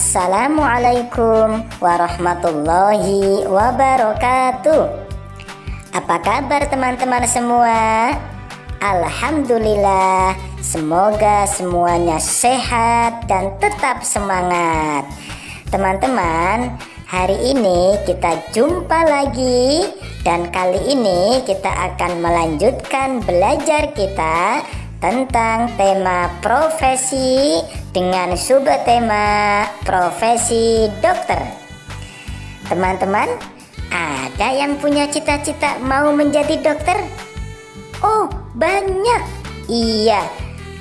Assalamualaikum warahmatullahi wabarakatuh. Apa kabar teman-teman semua? Alhamdulillah, semoga semuanya sehat dan tetap semangat. Teman-teman, hari ini kita jumpa lagi dan kali ini kita akan melanjutkan belajar kita tentang tema profesi dengan subtema profesi dokter. Teman-teman, ada yang punya cita-cita mau menjadi dokter? Oh, banyak. Iya,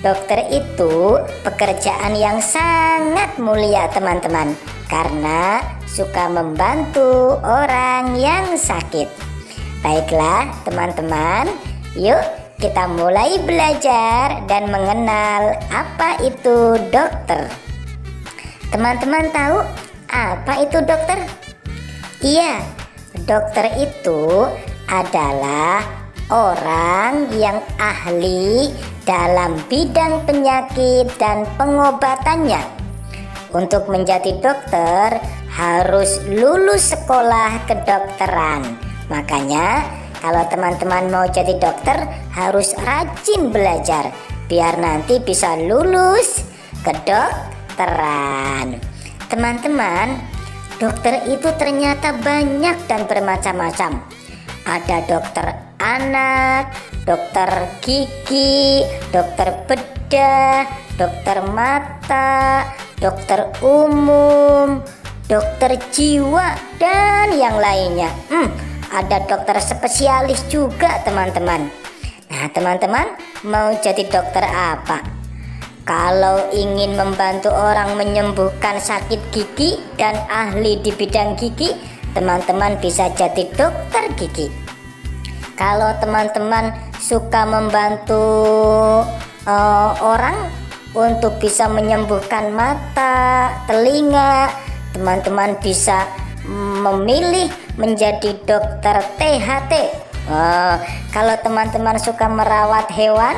dokter itu pekerjaan yang sangat mulia teman-teman, karena suka membantu orang yang sakit. Baiklah teman-teman, yuk kita mulai belajar dan mengenal apa itu dokter. Teman-teman tahu apa itu dokter? Iya, dokter itu adalah orang yang ahli dalam bidang penyakit dan pengobatannya. Untuk menjadi dokter harus lulus sekolah kedokteran. Makanya kalau teman-teman mau jadi dokter harus rajin belajar biar nanti bisa lulus kedokteran. Teman-teman, dokter itu ternyata banyak dan bermacam-macam. Ada dokter anak, dokter gigi, dokter bedah, dokter mata, dokter umum, dokter jiwa, dan yang lainnya. Ada dokter spesialis juga teman-teman. Nah teman-teman, mau jadi dokter apa? Kalau ingin membantu orang menyembuhkan sakit gigi dan ahli di bidang gigi, teman-teman bisa jadi dokter gigi. Kalau teman-teman suka membantu orang untuk bisa menyembuhkan mata, telinga, teman-teman bisa memilih menjadi dokter THT. Kalau teman-teman suka merawat hewan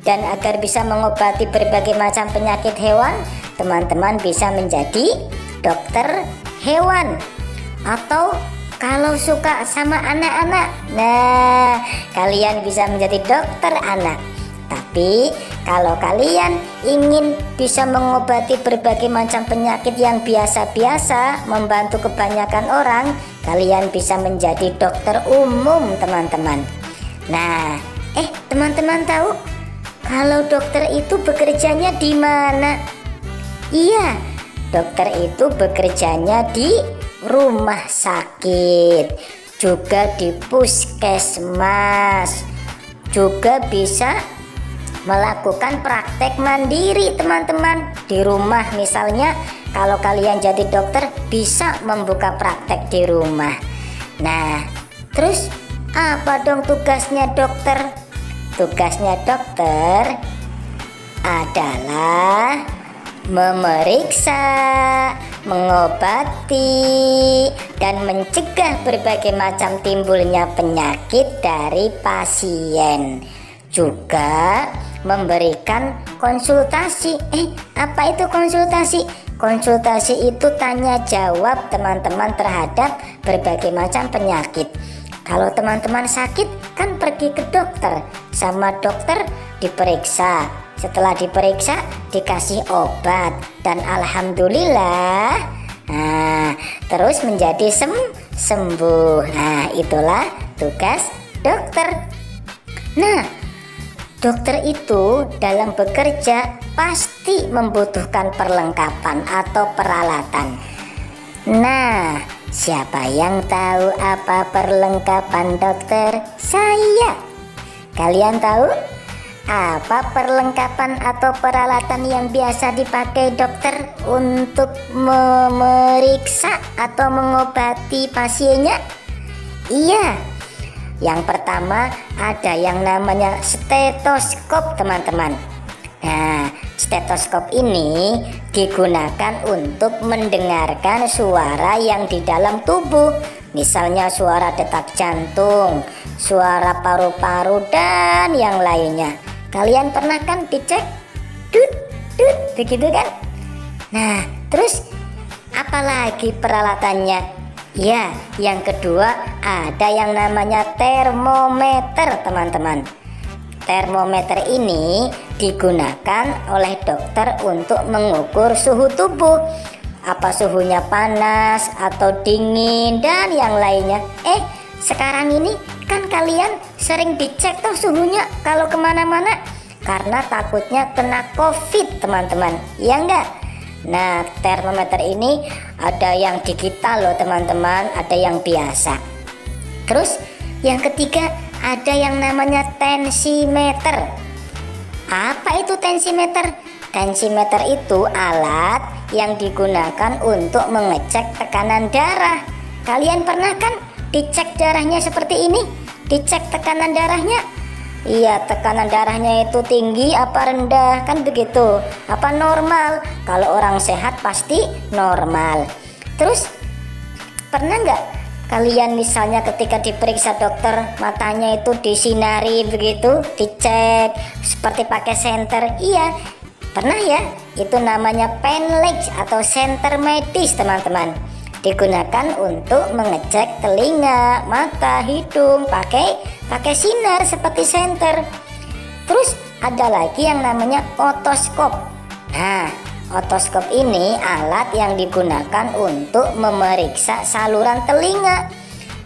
dan agar bisa mengobati berbagai macam penyakit hewan, teman-teman bisa menjadi dokter hewan. Atau kalau suka sama anak-anak, nah kalian bisa menjadi dokter anak. Tapi kalau kalian ingin bisa mengobati berbagai macam penyakit yang biasa-biasa, membantu kebanyakan orang, kalian bisa menjadi dokter umum teman-teman. Nah, teman-teman tahu kalau dokter itu bekerjanya di mana? Iya, dokter itu bekerjanya di rumah sakit, juga di puskesmas, juga bisa melakukan praktek mandiri teman-teman di rumah. Misalnya kalau kalian jadi dokter bisa membuka praktek di rumah. Nah, terus apa dong tugasnya dokter? Tugasnya dokter adalah memeriksa, mengobati, dan mencegah berbagai macam timbulnya penyakit dari pasien. Juga memberikan konsultasi. Apa itu konsultasi? Konsultasi itu tanya jawab teman-teman terhadap berbagai macam penyakit. Kalau teman-teman sakit kan pergi ke dokter, sama dokter diperiksa. Setelah diperiksa dikasih obat dan alhamdulillah, terus menjadi sembuh. Nah, itulah tugas dokter. Nah, dokter itu dalam bekerja pasti membutuhkan perlengkapan atau peralatan. Nah, siapa yang tahu apa perlengkapan dokter? Saya. Kalian tahu apa perlengkapan atau peralatan yang biasa dipakai dokter untuk memeriksa atau mengobati pasiennya? Iya. Yang pertama ada yang namanya stetoskop teman-teman. Nah, stetoskop ini digunakan untuk mendengarkan suara yang di dalam tubuh. Misalnya suara detak jantung, suara paru-paru, dan yang lainnya. Kalian pernah kan dicek? Begitu kan? Nah, terus Apalagi peralatannya? Ya, yang kedua ada yang namanya termometer, teman-teman. Termometer ini digunakan oleh dokter untuk mengukur suhu tubuh. Apa suhunya panas atau dingin dan yang lainnya. Sekarang ini kan kalian sering dicek tuh suhunya kalau kemana-mana, karena takutnya kena COVID, teman-teman. Ya enggak? Nah, termometer ini ada yang digital loh, teman-teman, ada yang biasa. Terus yang ketiga ada yang namanya tensimeter. Apa itu tensimeter? Tensimeter itu alat yang digunakan untuk mengecek tekanan darah. Kalian pernah kan dicek darahnya seperti ini? Dicek tekanan darahnya. Iya, tekanan darahnya itu tinggi apa rendah, kan begitu? Apa normal? Kalau orang sehat pasti normal. Terus pernah nggak kalian misalnya ketika diperiksa dokter, matanya itu disinari begitu, dicek seperti pakai senter? Iya, pernah ya? Itu namanya penlex atau senter medis, teman-teman. Digunakan untuk mengecek telinga, mata, hidung pakai sinar seperti senter. Terus ada lagi yang namanya otoskop. Nah, otoskop ini alat yang digunakan untuk memeriksa saluran telinga.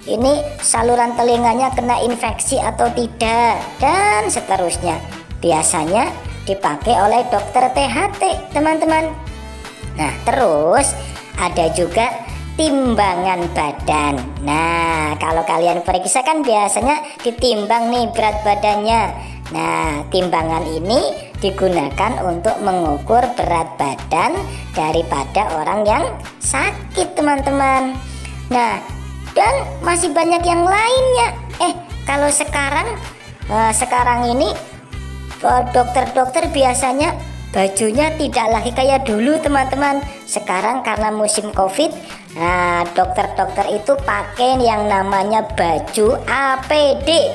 Ini saluran telinganya kena infeksi atau tidak, dan seterusnya. Biasanya dipakai oleh dokter THT, teman-teman. Nah, terus ada juga timbangan badan. Nah, kalau kalian periksa kan biasanya ditimbang nih berat badannya. Nah, timbangan ini digunakan untuk mengukur berat badan daripada orang yang sakit, teman-teman. Nah, dan masih banyak yang lainnya. Kalau sekarang ini dokter-dokter biasanya bajunya tidak lagi kayak dulu, teman-teman. Sekarang karena musim COVID, nah dokter-dokter itu pakai yang namanya baju APD,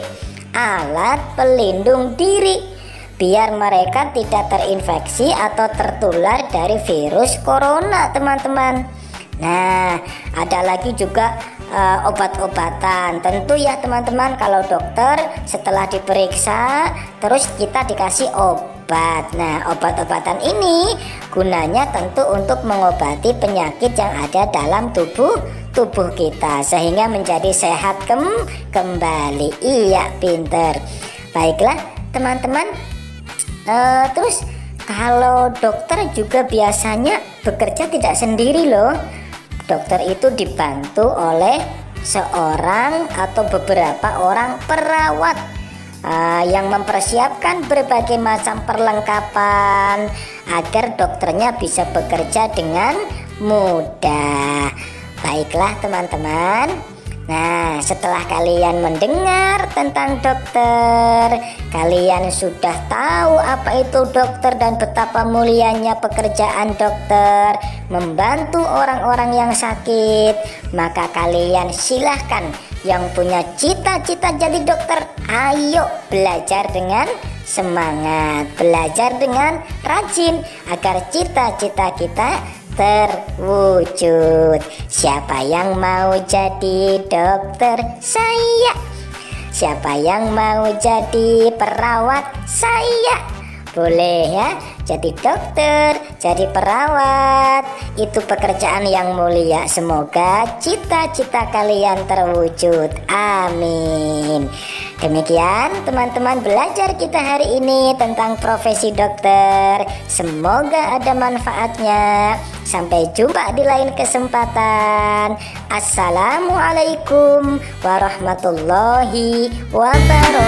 alat pelindung diri, biar mereka tidak terinfeksi atau tertular dari virus corona, teman-teman. Nah, ada lagi juga obat-obatan. Tentu ya, teman-teman, kalau dokter setelah diperiksa terus kita dikasih obat. Nah, obat-obatan ini gunanya tentu untuk mengobati penyakit yang ada dalam tubuh kita sehingga menjadi sehat kembali. Iya, pinter. Baiklah, teman-teman. Terus kalau dokter juga biasanya bekerja tidak sendiri loh. Dokter itu dibantu oleh seorang atau beberapa orang perawat yang mempersiapkan berbagai macam perlengkapan agar dokternya bisa bekerja dengan mudah. Baiklah, teman-teman. Nah, setelah kalian mendengar tentang dokter, kalian sudah tahu apa itu dokter dan betapa mulianya pekerjaan dokter membantu orang-orang yang sakit. Maka kalian silahkan yang punya cita-cita jadi dokter, ayo belajar dengan semangat, belajar dengan rajin agar cita-cita kita terwujud. Siapa yang mau jadi dokter? Saya. Siapa yang mau jadi perawat? Saya. Boleh ya, jadi dokter, jadi perawat. Itu pekerjaan yang mulia. Semoga cita-cita kalian terwujud. Amin. Demikian teman-teman belajar kita hari ini tentang profesi dokter. Semoga ada manfaatnya. Sampai jumpa di lain kesempatan. Assalamualaikum warahmatullahi wabarakatuh.